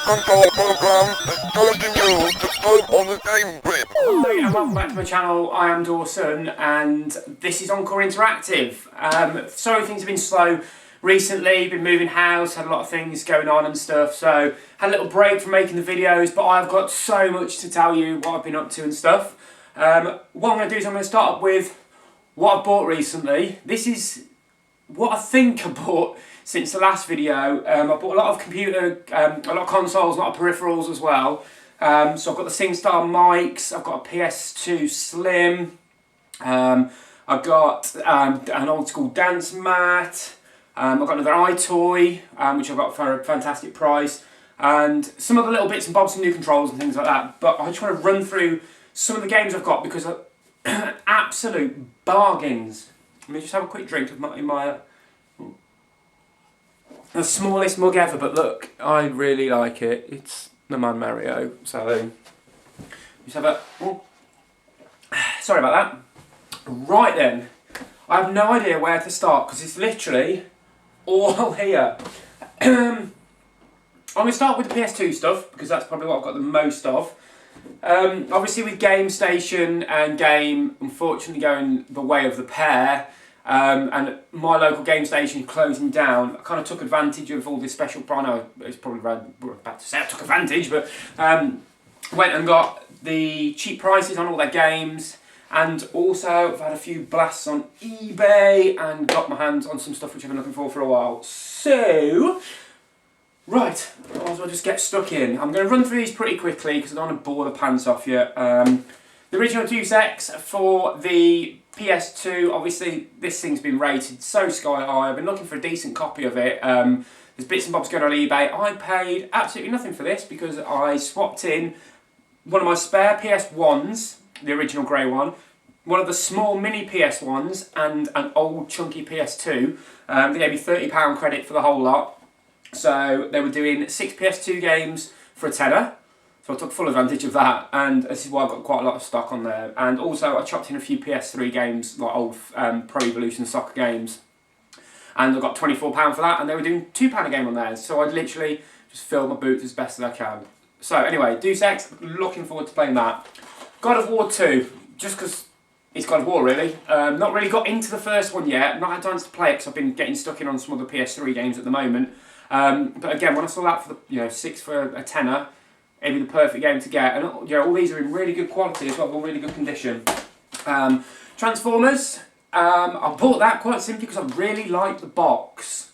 control program is causing you to slow on the game grid. Hi and welcome back to my channel. I am Dawson and this is Encore Interactive. Sorry things have been slow recently, been moving house, had a lot of things going on and stuff, so had a little break from making the videos, but I've got so much to tell you what I've been up to and stuff. What I'm going to do is I'm going to start up with what I've bought recently. This is what I think I bought since the last video. I bought a lot of computer, a lot of consoles, a lot of peripherals as well. So I've got the SingStar mics, I've got a PS2 Slim, I've got an old school dance mat, I've got another iToy, which I got for a fantastic price, and some other little bits and bobs, some new controls and things like that. But I just want to run through some of the games I've got because they're absolute bargains. Let me just have a quick drink of the smallest mug ever, but look, I really like it. It's the Man Mario, so just have a... Oh, sorry about that. Right then, I have no idea where to start because it's literally all here. I'm going to start with the PS2 stuff because that's probably what I've got the most of. Obviously with Game Station and Game unfortunately going the way of the pair, and my local Game Station closing down, I kind of took advantage of all this special price. No, it's probably about to say I took advantage, but went and got the cheap prices on all their games, and also I've had a few blasts on eBay and got my hands on some stuff which I've been looking for a while. So, right, I might as well just get stuck in. I'm going to run through these pretty quickly because I don't want to bore the pants off you. The original Deus Ex for the PS2, obviously this thing's been rated so sky high. I've been looking for a decent copy of it. There's bits and bobs going on eBay. I paid absolutely nothing for this because I swapped in one of my spare PS1s, the original grey one of the small mini PS1s and an old chunky PS2. They gave me £30 credit for the whole lot. So they were doing 6 PS2 games for a tenner. So I took full advantage of that, and this is why I've got quite a lot of stock on there. And also I chopped in a few PS3 games, like old Pro Evolution Soccer games. And I got £24 for that, and they were doing £2 a game on there. So I'd literally just fill my boots as best as I can. So anyway, Deus Ex, looking forward to playing that. God of War 2, just because it's God of War really. Not really got into the first one yet, not had time to play it because I've been getting stuck in on some other PS3 games at the moment. But again, when I saw that for the 6 for a tenner, it'd be the perfect game to get. And all these are in really good quality as well, all really good condition. Transformers, I bought that quite simply because I really like the box.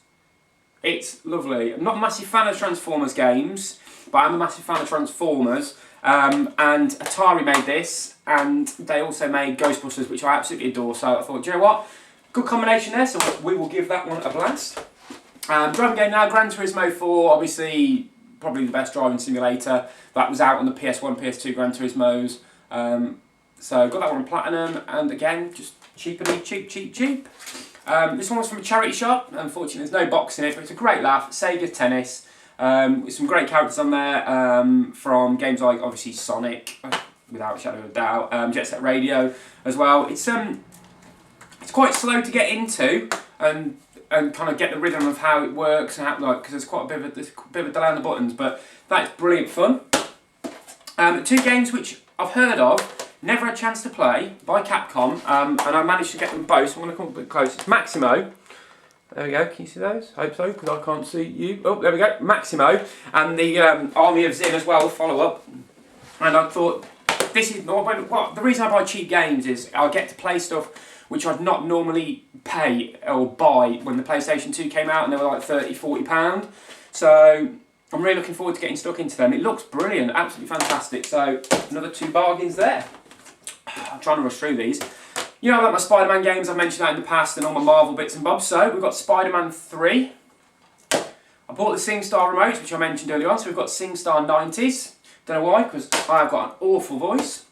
It's lovely. I'm not a massive fan of Transformers games, but I'm a massive fan of Transformers. And Atari made this, and they also made Ghostbusters, which I absolutely adore. So I thought, do you know what? Good combination there, so we will give that one a blast. Driving game now, Gran Turismo 4, obviously probably the best driving simulator. That was out on the PS1, PS2 Gran Turismos. So got that one on Platinum, and again, just cheaply, cheap. This one was from a charity shop. Unfortunately, there's no box in it, but it's a great laugh. Sega Tennis, with some great characters on there from games like obviously Sonic, without a shadow of a doubt. Jet Set Radio as well. It's quite slow to get into and kind of get the rhythm of how it works and because there's quite a bit of a delay on the buttons, but that's brilliant fun. 2 games which I've heard of, never had a chance to play, by Capcom, and I managed to get them both, so I'm going to come a bit close. It's Maximo. There we go, can you see those? I hope so, because I can't see you. Oh, there we go, Maximo, and the Army of Zin as well, follow up. And I thought, this is, the reason I buy cheap games is I get to play stuff which I'd not normally pay or buy when the PlayStation 2 came out and they were like £30–40. So I'm really looking forward to getting stuck into them. It looks brilliant, absolutely fantastic. So another 2 bargains there. I'm trying to rush through these. You know, I like my Spider-Man games, I've mentioned that in the past, and all my Marvel bits and bobs. So we've got Spider-Man 3. I bought the SingStar remote, which I mentioned earlier on. So we've got SingStar 90s. Don't know why, because I've got an awful voice.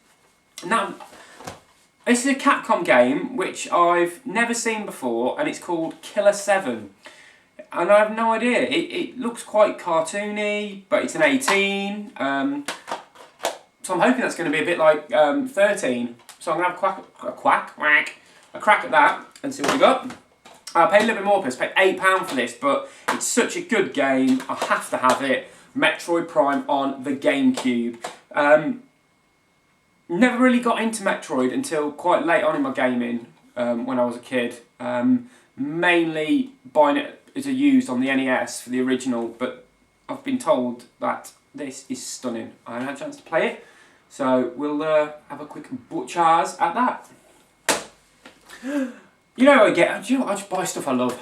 Now, this is a Capcom game which I've never seen before, and it's called Killer 7. And I have no idea. It looks quite cartoony, but it's an 18. So I'm hoping that's going to be a bit like 13. So I'm going to have a crack at that and see what we got. I paid a little bit more for this. I paid £8 for this, but it's such a good game. I have to have it. Metroid Prime on the GameCube. Never really got into Metroid until quite late on in my gaming when I was a kid. Mainly buying it as a used on the NES for the original, but I've been told that this is stunning. I haven't had a chance to play it, so we'll have a quick butchers at that. You know, I just buy stuff I love.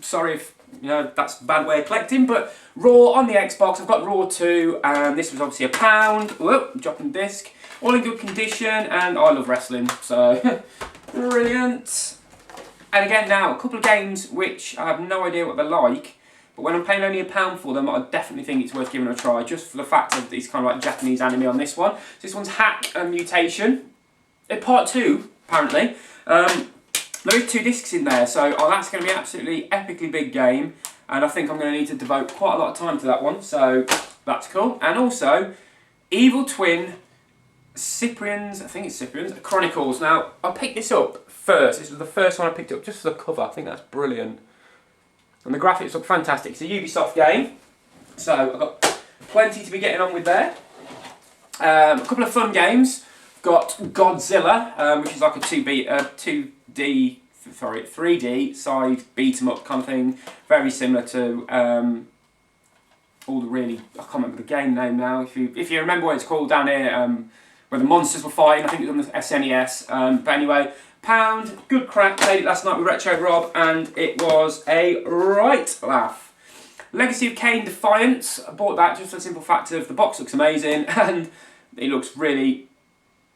Sorry if that's a bad way of collecting, but Raw on the Xbox, I've got Raw 2, and this was obviously £1. Whoop, dropping disc. All in good condition, and I love wrestling, so brilliant. And again now, a couple of games which I have no idea what they're like, but when I'm paying only £1 for them, I definitely think it's worth giving a try, just for the fact of these kind of like Japanese anime on this one. So this one's Hack and Mutation. Part 2, apparently. There is 2 discs in there, so that's going to be an absolutely epically big game, and I think I'm going to need to devote quite a lot of time to that one, so that's cool. And also, Evil Twin Cyprian's, I think it's Cyprian's, Chronicles. Now, I picked this up first. This was the first one I picked up just for the cover. I think that's brilliant. And the graphics look fantastic. It's a Ubisoft game, so I've got plenty to be getting on with there. A couple of fun games. Got Godzilla, which is like a 3D side beat 'em up kind of thing. Very similar to all the really, I can't remember the game name now. If you remember what it's called down here, where the monsters were fighting, I think it was on the SNES. But anyway, £1, good crack. Played it last night with Retro Rob, and it was a right laugh. Legacy of Kain Defiance. I bought that just for the simple fact of the box looks amazing, and it looks really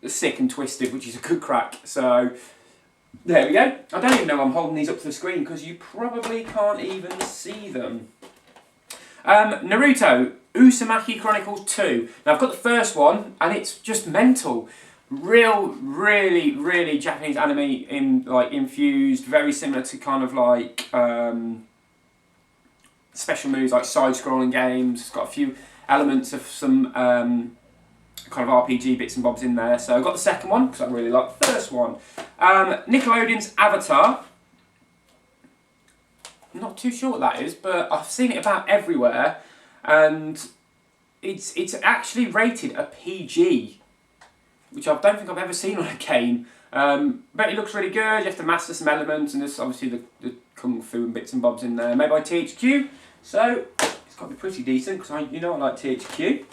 sick and twisted, which is a good crack. So there we go. I don't even know I'm holding these up to the screen because you probably can't even see them. Naruto Uzumaki Chronicles 2. Now I've got the first one, and it's just mental. Really Japanese anime infused, very similar to kind of like special moves like side-scrolling games. It's got a few elements of some kind of RPG bits and bobs in there. So I've got the second one because I really like the first one. Nickelodeon's Avatar. I'm not too sure what that is, but I've seen it about everywhere, and it's actually rated a PG, which I don't think I've ever seen on a game. But it looks really good. You have to master some elements, and there's obviously the kung fu and bits and bobs in there. Made by THQ, so it's got to be pretty decent because I like THQ.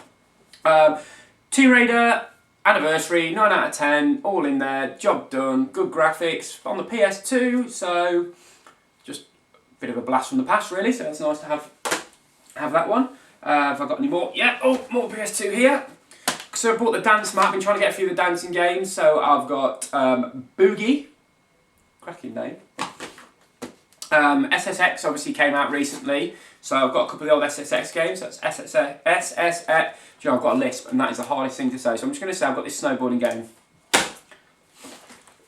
Tomb Raider Anniversary, 9 out of 10, all in there, job done, good graphics on the PS2, so just a bit of a blast from the past really, so it's nice to have that one. Have I got any more? Yeah, oh, more PS2 here. So I bought the Dance Mat, I've been trying to get a few of the dancing games, so I've got Boogie, cracking name. SSX obviously came out recently, so I've got a couple of the old SSX games. That's SSX. You know, I've got a lisp, and that is the hardest thing to say, so I'm just going to say I've got this snowboarding game.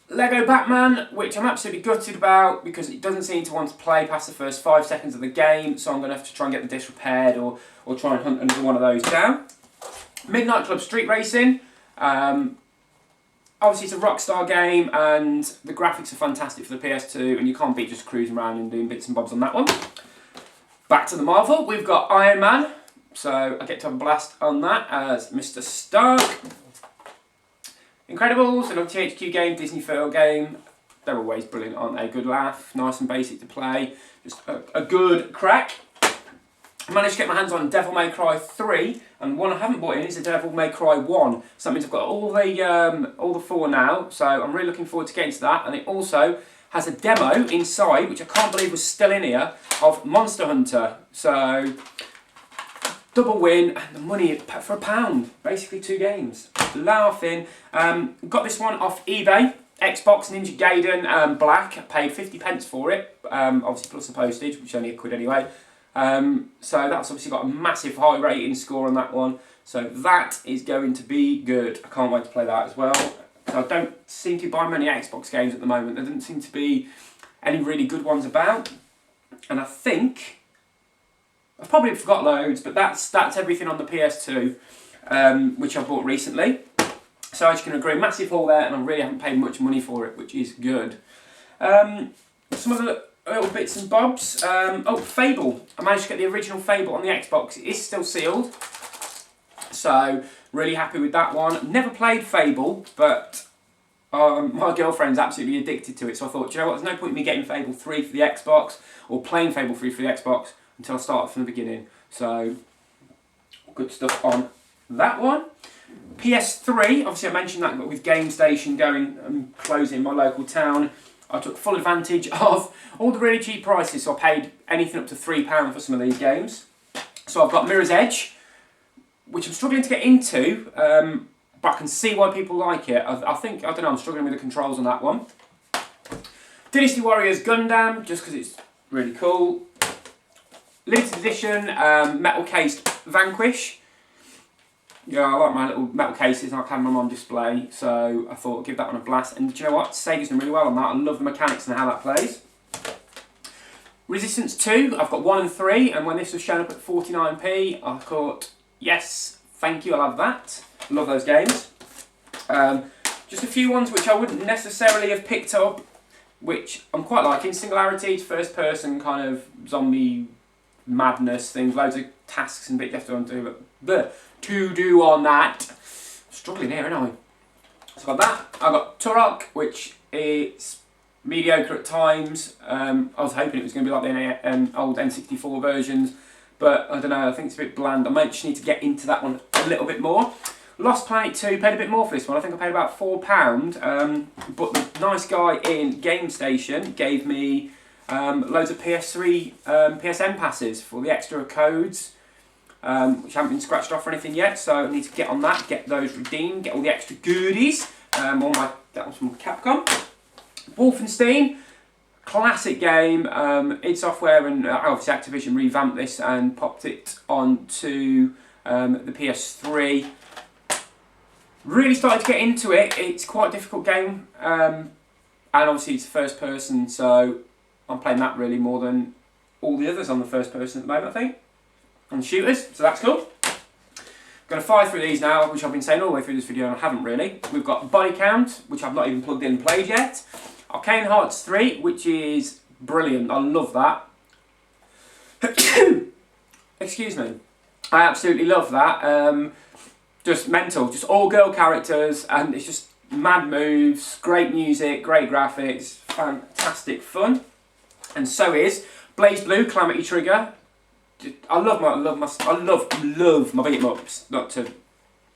Lego Batman, which I'm absolutely gutted about because it doesn't seem to want to play past the first 5 seconds of the game, so I'm going to have to try and get the disc repaired or try and hunt another one of those down. Midnight Club Street Racing. Obviously it's a Rockstar game, and the graphics are fantastic for the PS2, and you can't beat just cruising around and doing bits and bobs on that one. Back to the Marvel, we've got Iron Man, so I get to have a blast on that as Mr. Stark. Incredibles, another THQ game, Disney Film game. They're always brilliant, aren't they? Good laugh, nice and basic to play, just a good crack. I managed to get my hands on Devil May Cry 3, and one I haven't bought in is a Devil May Cry 1. So that means I've got all the 4 now, so I'm really looking forward to getting to that. And it also has a demo inside, which I can't believe was still in here, of Monster Hunter. So, double win, and the money for £1, basically 2 games. Laughing. Got this one off eBay. Xbox Ninja Gaiden Black. I paid 50p for it, obviously plus the postage, which is only £1 anyway. So that's obviously got a massive high rating score on that one. So that is going to be good. I can't wait to play that as well. I don't seem to buy many Xbox games at the moment. There doesn't seem to be any really good ones about. And I think I've probably forgot loads, but that's everything on the PS2, which I bought recently. So as you can agree, massive haul there, and I really haven't paid much money for it, which is good. Some of the little bits and bobs. Oh, Fable. I managed to get the original Fable on the Xbox. It is still sealed. So, really happy with that one. Never played Fable, but my girlfriend's absolutely addicted to it. So I thought, do you know what, there's no point in me getting Fable 3 for the Xbox, or playing Fable 3 for the Xbox, until I start from the beginning. So, good stuff on that one. PS3, obviously I mentioned that, but with Game Station going and closing in my local town, I took full advantage of all the really cheap prices. So I paid anything up to £3 for some of these games. So I've got Mirror's Edge, which I'm struggling to get into, but I can see why people like it. I think, I don't know, I'm struggling with the controls on that one. Dynasty Warriors Gundam, just because it's really cool. Limited edition, metal cased Vanquish. Yeah, I like my little metal cases, and I have them on display, so I thought I'd give that one a blast. And do you know what? Sega's done really well on that. I love the mechanics and how that plays. Resistance 2, I've got 1 and 3, and when this was shown up at 49p, I thought, yes, thank you, I'll have that. Love those games. Just a few ones which I wouldn't necessarily have picked up, which I'm quite liking. Singularity, first person kind of zombie madness things, loads of tasks and bits you have to do on that. Struggling here, aren't I? So I've got that. I've got Turok, which is mediocre at times. I was hoping it was going to be like the old N64 versions, but I don't know, I think it's a bit bland. I might just need to get into that one a little bit more. Lost Planet 2, paid a bit more for this one. I think I paid about £4, but the nice guy in Game Station gave me loads of PS3 PSN passes for the extra codes, which haven't been scratched off or anything yet, so I need to get on that, get those redeemed, get all the extra goodies. That was from Capcom. Wolfenstein, classic game. id Software and obviously Activision revamped this and popped it onto the PS3. Really started to get into it. It's quite a difficult game, and obviously it's first person, so I'm playing that really more than all the others on the first person at the moment, I think, on shooters, so that's cool. Going to fire through these now, which I've been saying all the way through this video and I haven't really. We've got Body Count, which I've not even plugged in and played yet. Arcane Hearts 3, which is brilliant, I love that. Excuse me. I absolutely love that. Just mental, just all girl characters, and it's just mad moves, great music, great graphics, fantastic fun. And so is BlazBlue Calamity Trigger. I love my beat 'em ups, not to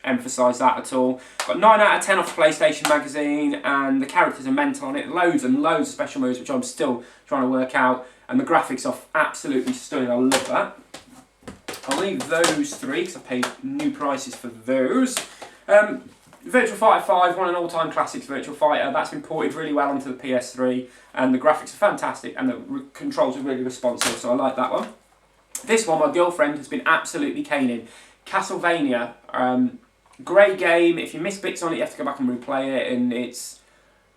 emphasise that at all. Got 9 out of 10 off PlayStation Magazine, and the characters are mental on it. Loads and loads of special moves, which I'm still trying to work out, and the graphics are absolutely stunning. I love that. I'll leave those three because I paid new prices for those. Virtua Fighter 5, one of the all-time classics, Virtua Fighter. That's been ported really well onto the PS3, and the graphics are fantastic, and the controls are really responsive, so I like that one. This one, my girlfriend has been absolutely caning. Castlevania, great game. If you miss bits on it, you have to go back and replay it, and it's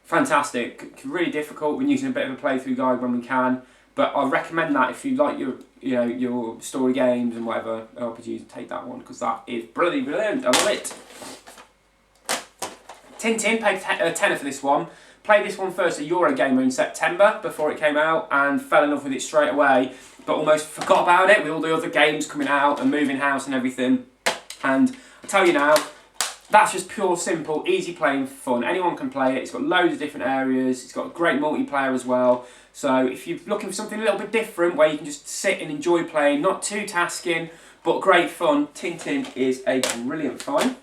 fantastic. Really difficult. We're using a bit of a playthrough guide when we can, but I recommend that if you like your story games and whatever RPGs, take that one because that is brilliant. I love it. Tintin, paid a tenner for this one. Played this one first at Eurogamer in September before it came out and fell in love with it straight away, but almost forgot about it with all the other games coming out and moving house and everything. And I tell you now, that's just pure, simple, easy playing fun. Anyone can play it. It's got loads of different areas. It's got great multiplayer as well. So if you're looking for something a little bit different where you can just sit and enjoy playing, not too tasking, but great fun, Tintin is a brilliant find.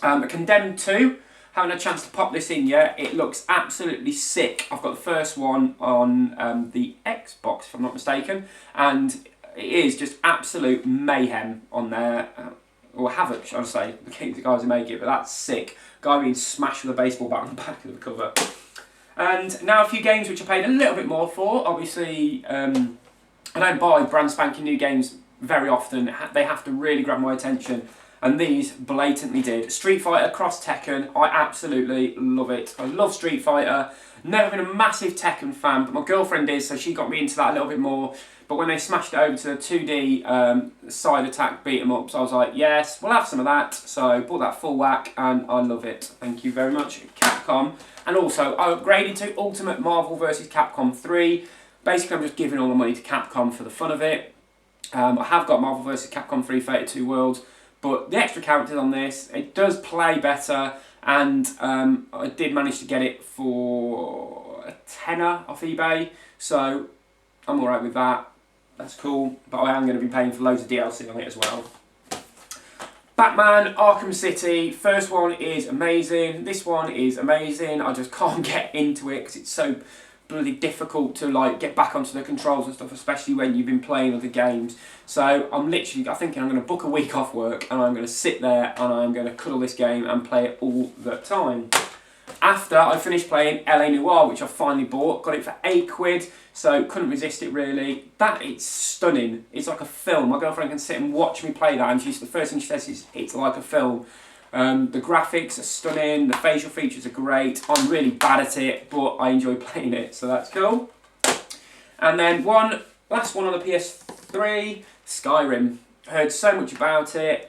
Condemned 2. Haven't had a chance to pop this in yet. It looks absolutely sick. I've got the first one on the Xbox, if I'm not mistaken, and it is just absolute mayhem on there. Or havoc, should I say, the guys who make it, but that's sick. Guy being smashed with a baseball bat on the back of the cover. And now a few games which I paid a little bit more for. Obviously, I don't buy brand spanking new games very often. They have to really grab my attention. And these blatantly did. Street Fighter Cross Tekken, I absolutely love it. I love Street Fighter. Never been a massive Tekken fan, but my girlfriend is, so she got me into that a little bit more. But when they smashed it over to 2D side attack beat 'em ups, I was like, yes, we'll have some of that. So I bought that full whack, and I love it. Thank you very much, Capcom. And also, I upgraded to Ultimate Marvel vs. Capcom 3. Basically, I'm just giving all the money to Capcom for the fun of it. I have got Marvel vs. Capcom 3 Fated 2 Worlds, but the extra characters on this, it does play better, and I did manage to get it for a tenner off eBay, so I'm alright with that. That's cool, but I am going to be paying for loads of DLC on it as well. Batman Arkham City, first one is amazing, this one is amazing. I just can't get into it because it's so bloody difficult to like get back onto the controls and stuff, especially when you've been playing other games. So I'm thinking I'm going to book a week off work and I'm going to sit there and I'm going to cuddle this game and play it all the time. After I finished playing LA Noire, which I finally bought, got it for £8, so couldn't resist it really. It's stunning. It's like a film. My girlfriend can sit and watch me play that, and the first thing she says is, it's like a film. The graphics are stunning, the facial features are great. I'm really bad at it, but I enjoy playing it, so that's cool. And then last one on the PS3, Skyrim. Heard so much about it.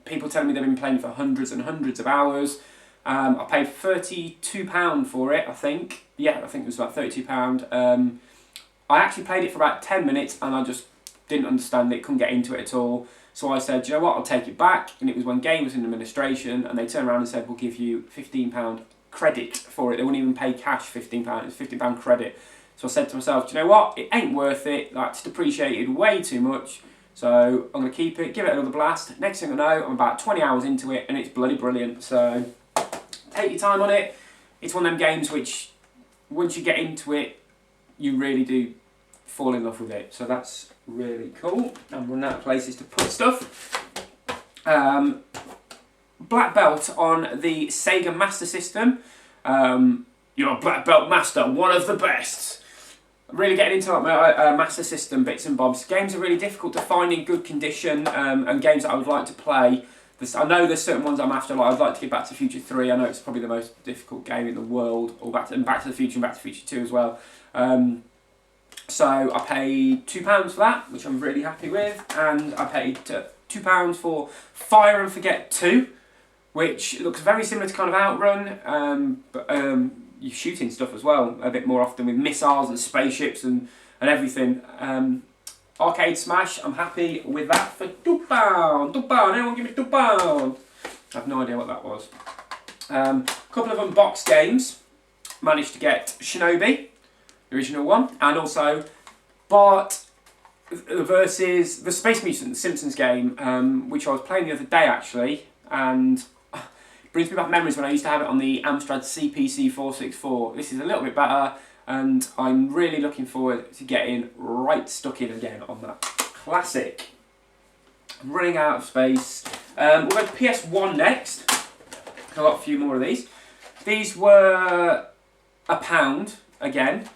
People telling me they've been playing it for hundreds and hundreds of hours. I paid £32 for it, I think. Yeah, I think it was about £32. I actually played it for about 10 minutes and I just didn't understand it, couldn't get into it at all. So I said, you know what, I'll take it back. And it was when Game was in administration and they turned around and said, we'll give you £15 credit for it. They wouldn't even pay cash £15, it's £15 credit. So I said to myself, do you know what, it ain't worth it, that's depreciated way too much. So I'm going to keep it, give it another blast. Next thing I know, I'm about 20 hours into it and it's bloody brilliant. So take your time on it. It's one of them games which, once you get into it, you really do fall in love with it. So that's really cool. I'm running out of places to put stuff. Black belt on the Sega Master System. You're a black belt master, one of the best. I'm really getting into like my Master System bits and bobs. Games are really difficult to find in good condition, and games that I would like to play. I know there's certain ones I'm after, like I'd like to get Back to the Future 3, I know it's probably the most difficult game in the world, or Back to the Future and Back to the Future 2 as well. So I paid £2 for that, which I'm really happy with, and I paid £2 for Fire and Forget 2, which looks very similar to kind of Outrun, but you're shooting stuff as well, a bit more often with missiles and spaceships and everything. Arcade Smash, I'm happy with that for £2. £2, anyone give me £2? I have no idea what that was. Couple of unboxed games. Managed to get Shinobi, the original one, and also Bart versus the Space Mutant Simpsons game, which I was playing the other day actually, and it brings me back memories when I used to have it on the Amstrad CPC 464. This is a little bit better, and I'm really looking forward to getting right stuck in again on that classic. I'm running out of space. We'll go to PS1 next. I've got a few more of these. These were £1 again,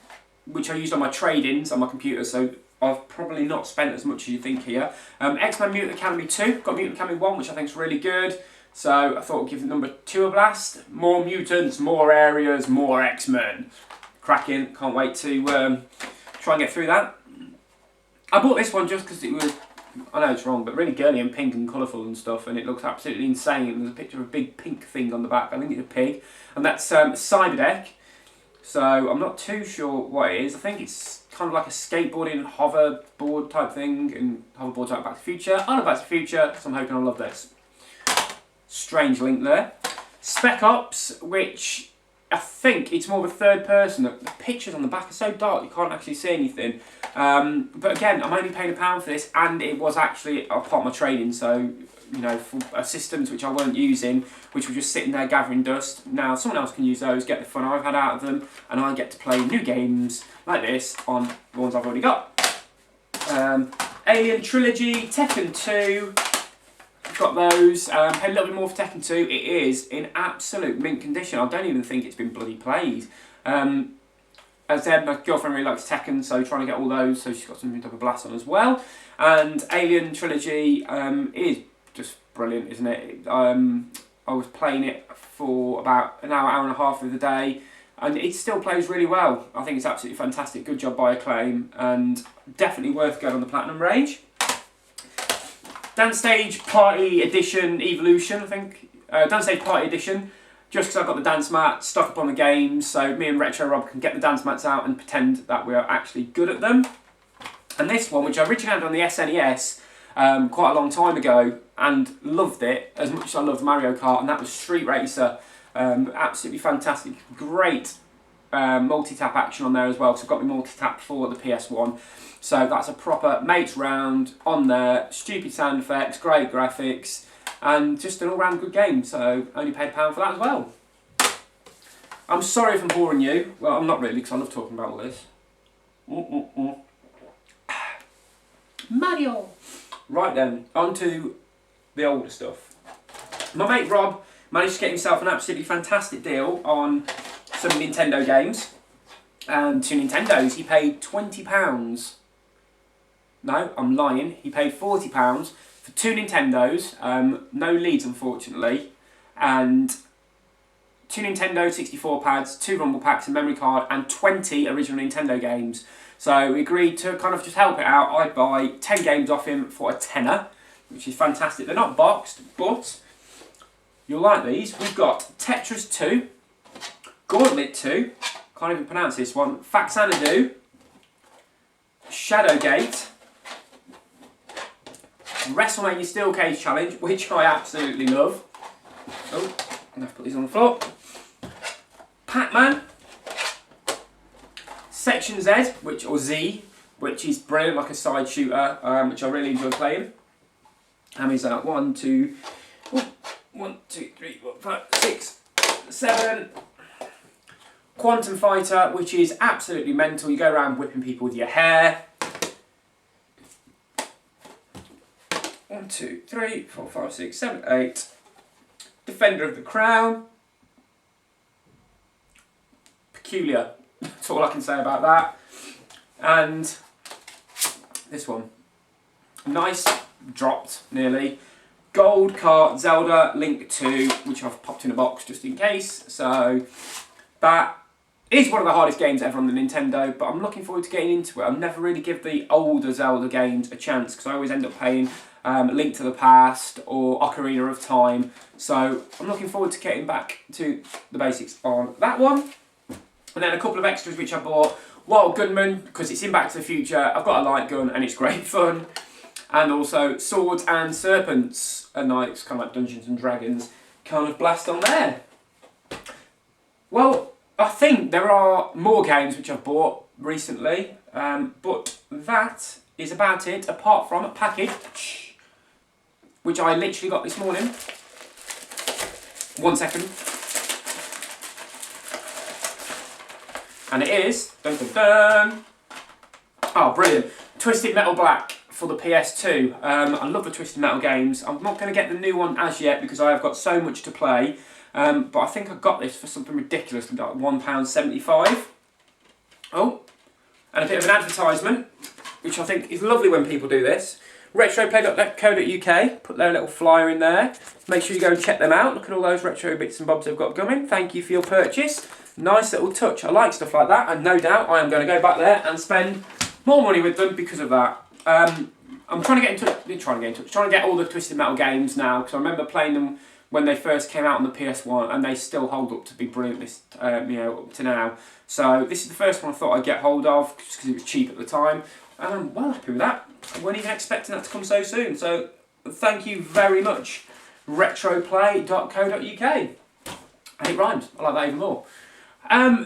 which I used on my trade-ins on my computer, so I've probably not spent as much as you think here. X-Men Mutant Academy 2, got Mutant Academy 1, which I think is really good. So I thought I'd give number 2 a blast. More mutants, more areas, more X-Men. Cracking, can't wait to try and get through that. I bought this one just because it was, I know it's wrong, but really girly and pink and colourful and stuff, and it looks absolutely insane. There's a picture of a big pink thing on the back, I think it's a pig, and that's Cyberdeck. So I'm not too sure what it is. I think it's kind of like a skateboarding hoverboard type thing, and hoverboard type Back to the Future. I love Back to the Future, so I'm hoping I'll love this. Strange link there. Spec Ops, which I think it's more of a third person. The pictures on the back are so dark you can't actually see anything. But again, I'm only paying £1 for this, and it was actually a part of my trading, so you know, for systems which I weren't using, which were just sitting there gathering dust. Now someone else can use those, get the fun I've had out of them, and I get to play new games like this on the ones I've already got. Alien Trilogy, Tekken 2. Got those. Paid a little bit more for Tekken 2. It is in absolute mint condition. I don't even think it's been bloody played. As I said, my girlfriend really likes Tekken, so trying to get all those, so she's got something to have a blast on as well. And Alien Trilogy is just brilliant, isn't it? I was playing it for about an hour, hour and a half of the day, and it still plays really well. I think it's absolutely fantastic. Good job by Acclaim, and definitely worth going on the Platinum range. Dance Stage Party Edition Evolution, I think. Dance Stage Party Edition. just because I've got the dance mat stuck up on the games, so me and Retro Rob can get the dance mats out and pretend that we're actually good at them. And this one, which I originally had on the SNES quite a long time ago, and loved it as much as I loved Mario Kart, and that was Street Racer. Absolutely fantastic, great multi-tap action on there as well, because I've got my multi-tap for the PS1. So that's a proper mates round on there, stupid sound effects, great graphics, and just an all-round good game. So only paid £1 for that as well. I'm sorry if I'm boring you. Well, I'm not really, because I love talking about all this. Mario! Right then, on to the older stuff. My mate Rob managed to get himself an absolutely fantastic deal on some Nintendo games. And two Nintendos, he paid £20. No, I'm lying. He paid £40 for two Nintendos, no leads unfortunately, and two Nintendo 64 pads, two Rumble packs, a memory card, and 20 original Nintendo games. So we agreed to kind of just help it out. I'd buy 10 games off him for a tenner, which is fantastic. They're not boxed, but you'll like these. We've got Tetris 2, Gauntlet 2, can't even pronounce this one, Faxanadu, Shadowgate, WrestleMania Steel Cage Challenge, which I absolutely love. Oh, I'm going to have to put these on the floor. Pac-Man, Section Z, or Z, which is brilliant, like a side shooter, which I really enjoy playing. How many's that? 1, 2, 3, 4, 5, 6, 7. Quantum Fighter, which is absolutely mental. You go around whipping people with your hair. 1, 2, 3, 4, 5, 6, 7, 8. Defender of the Crown. Peculiar. That's all I can say about that. And this one. Nice, dropped nearly. Gold Kart Zelda Link 2, which I've popped in a box just in case. So that is one of the hardest games ever on the Nintendo, but I'm looking forward to getting into it. I've never really give the older Zelda games a chance, because I always end up playing Link to the Past or Ocarina of Time. So I'm looking forward to getting back to the basics on that one. And then a couple of extras which I bought. Wild Gunman, because it's in Back to the Future. I've got a light gun and it's great fun. And also Swords and Serpents, a nice kind of like Dungeons and Dragons kind of blast on there. Well, I think there are more games which I've bought recently, but that is about it, apart from a package which I literally got this morning. 1 second. And it is, dun dun dun, oh brilliant, Twisted Metal Black for the PS2. I love the Twisted Metal games. I'm not going to get the new one as yet because I have got so much to play, but I think I got this for something ridiculous, like £1.75. Oh, and a bit of an advertisement, which I think is lovely when people do this. Retroplay.co.uk, put their little flyer in there. Make sure you go and check them out. Look at all those retro bits and bobs they've got going. Thank you for your purchase. Nice little touch. I like stuff like that, and no doubt I am going to go back there and spend more money with them because of that. I'm trying to get all the Twisted Metal games now, because I remember playing them when they first came out on the PS1, and they still hold up to be brilliant this, up to now. So this is the first one I thought I'd get hold of, just because it was cheap at the time, and I'm well happy with that. I wasn't even expecting that to come so soon. So thank you very much, retroplay.co.uk. And it rhymes. I like that even more.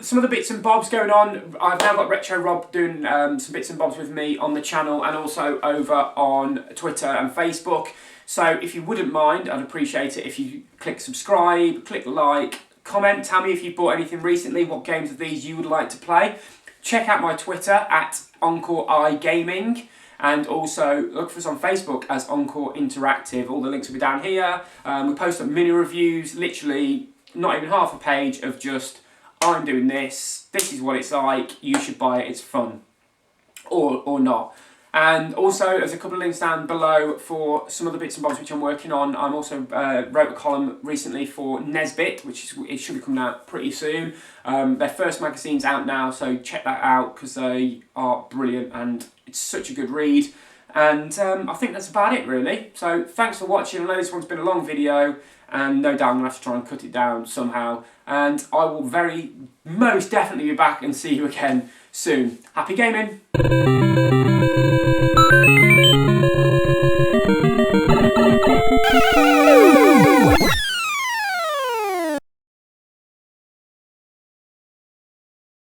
Some of the bits and bobs going on. I've now got Retro Rob doing some bits and bobs with me on the channel, and also over on Twitter and Facebook. So if you wouldn't mind, I'd appreciate it if you click subscribe, click like, comment, tell me if you've bought anything recently, what games of these you would like to play. Check out my Twitter at EncoreEyeGaming, and also look for us on Facebook as Encore Interactive. All the links will be down here. We post up mini reviews, literally not even half a page of just, I'm doing this, this is what it's like, you should buy it, it's fun. Or not. And also there's a couple of links down below for some of the bits and bobs which I'm working on. I'm also wrote a column recently for Nesbit, it should be coming out pretty soon. Their first magazine's out now, so check that out because they are brilliant and it's such a good read. And I think that's about it really. So thanks for watching. I know this one's been a long video, and no doubt I'm going to have to try and cut it down somehow. And I will most definitely be back and see you again soon. Happy gaming!